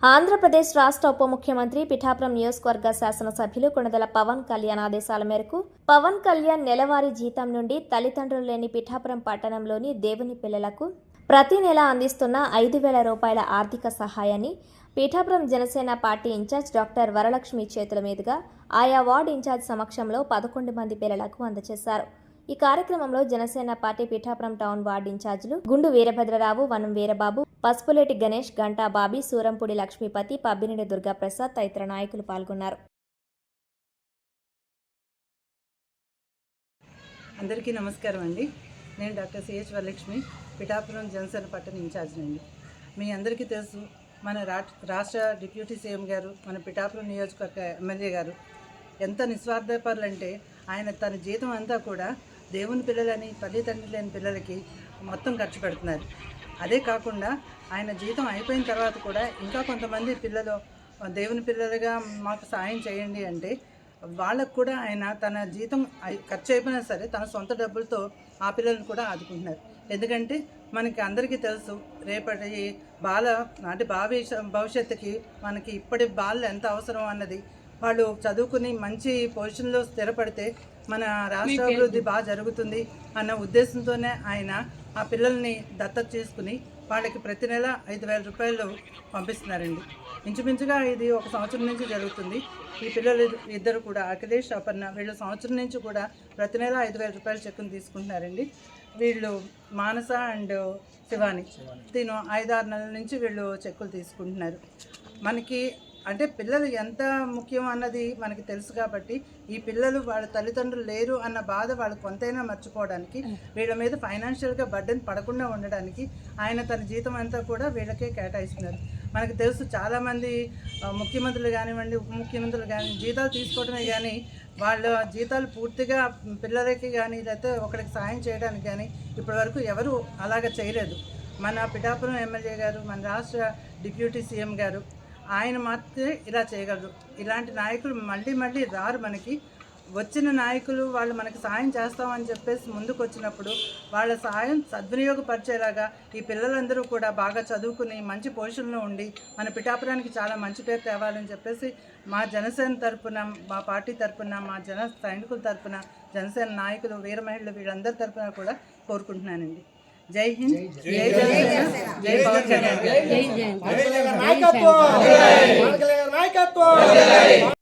ఆంధ్రప్రదేశ్ రాష్ట్ర ఉప ముఖ్యమంత్రి పిఠాపురం నియోజకవర్గ శాసనసభ్యులు కొణిదెల పవన్ కళ్యాణ్ ఆదేశాల మేరకు పవన్ కళ్యాణ్ నెలవారీ జీతం నుండి తల్లిదండ్రులు లేని పిఠాపురం పట్టణంలోని దేవుని పిల్లలకు ప్రతి నెల అందిస్తున్న 5,000 రూపాయల ఆర్థిక సహాయాన్ని Pithapuram Janasena party incharge doctor Varalakshmi చేతుల మీదుగా ఆయా వార్డు ఇన్ఛార్జ్ సమక్షంలో 11 మంది పిల్లలకు అందజేశారు. ఈ కార్యక్రమంలో Janasena party Pithapuram town ward ఇన్ఛార్జీలు గుండు వీరభద్రరావు, వనం వీరబాబు, పసుపులేటి గణేష్, గంటా బాబీ, సూరంపూడి లక్ష్మీపతి, పబ్బినేని దుర్గాప్రసాద్ తదితర నాయకులు పాల్గొన్నారు. అందరికీ నమస్కారం అండి. నేను డాక్టర్ సిహెచ్ వరలక్ష్మి, పిఠాపురం జనసేన పట్టణ ఇన్ఛార్జ్ అండి. మీ అందరికీ తెలుసు, మన రాష్ట్ర డిప్యూటీ సీఎం గారు, మన పిఠాపురం నియోజకవర్గ ఎమ్మెల్యే గారు ఎంత నిస్వార్థపరులు అంటే ఆయన తన జీతం అంతా కూడా దేవుని పిల్లలని, తల్లిదండ్రులు లేని పిల్లలకి మొత్తం ఖర్చు పెడుతున్నారు. అదే కాకుండా ఆయన జీతం అయిపోయిన తర్వాత కూడా ఇంకా కొంతమంది పిల్లలు దేవుని పిల్లలుగా మాకు సాయం చేయండి అంటే వాళ్ళకు కూడా ఆయన తన జీతం ఖర్చు అయిపోయినా సరే తన సొంత డబ్బులతో ఆ పిల్లలను కూడా ఆదుకుంటున్నారు. ఎందుకంటే మనకి అందరికీ తెలుసు, రేపటి భావి భవిష్యత్తుకి మనకి ఇప్పటి బాలలు ఎంత అవసరం అన్నది. వాళ్ళు చదువుకుని మంచి పొజిషన్లో స్థిరపడితే మన రాష్ట్ర అభివృద్ధి బాగా జరుగుతుంది అన్న ఉద్దేశంతోనే ఆయన ఆ పిల్లల్ని దత్తత చేసుకుని వాళ్ళకి ప్రతి నెల 5,000 రూపాయలు పంపిస్తున్నారండి. ఇంచుమించుగా ఇది 1 సంవత్సరం నుంచి జరుగుతుంది. ఈ పిల్లలు ఇద్దరు కూడా అఖిలేష్, అపర్ణ, వీళ్ళు సంవత్సరం నుంచి కూడా ప్రతి నెల 5,000 రూపాయల చెక్కును తీసుకుంటున్నారండి. వీళ్ళు మానస అండ్ శివాని 5-6 నెలల నుంచి వీళ్ళు చెక్కులు తీసుకుంటున్నారు. మనకి అంటే పిల్లలు ఎంత ముఖ్యం అన్నది మనకి తెలుసు కాబట్టి ఈ పిల్లలు వాళ్ళ తల్లిదండ్రులు లేరు అన్న బాధ వాళ్ళు కొంతైనా మర్చిపోవడానికి, వీళ్ళ మీద ఫైనాన్షియల్గా బర్డెన్ పడకుండా ఉండడానికి ఆయన తన జీతం అంతా కూడా వీళ్ళకే కేటాయిస్తున్నారు. మనకు తెలుసు, చాలామంది ముఖ్యమంత్రులు కానివ్వండి, ఉప ముఖ్యమంత్రులు కానీ జీతాలు తీసుకోవడమే కానీ వాళ్ళ జీతాలు పూర్తిగా పిల్లలకి కానీ లేకపోతే ఒకరికి సాయం చేయడానికి కానీ ఇప్పటివరకు ఎవరు అలాగ చేయలేదు. మన పిఠాపురం ఎమ్మెల్యే గారు, మన రాష్ట్ర డిప్యూటీ సీఎం గారు ఆయన మాత్రమే ఇలా చేయగలరు. ఇలాంటి నాయకులు మళ్ళీ రారు. మనకి వచ్చిన నాయకులు వాళ్ళు మనకి సాయం చేస్తామని చెప్పేసి ముందుకు వచ్చినప్పుడు వాళ్ళ సాయం సద్వినియోగపరిచేలాగా ఈ పిల్లలందరూ కూడా బాగా చదువుకుని మంచి పొజిషన్లో ఉండి మన పిఠాపురానికి చాలా మంచి పేరు తేవాలని చెప్పేసి మా జనసేన తరపున, మా పార్టీ తరపున, మా జన సైనికుల తరపున, జనసేన నాయకులు, వీర మహిళలు వీళ్ళందరి తరపున కూడా కోరుకుంటున్నానండి. జై హింద్, జై జనసేన, జై పవన్ కళ్యాణ్.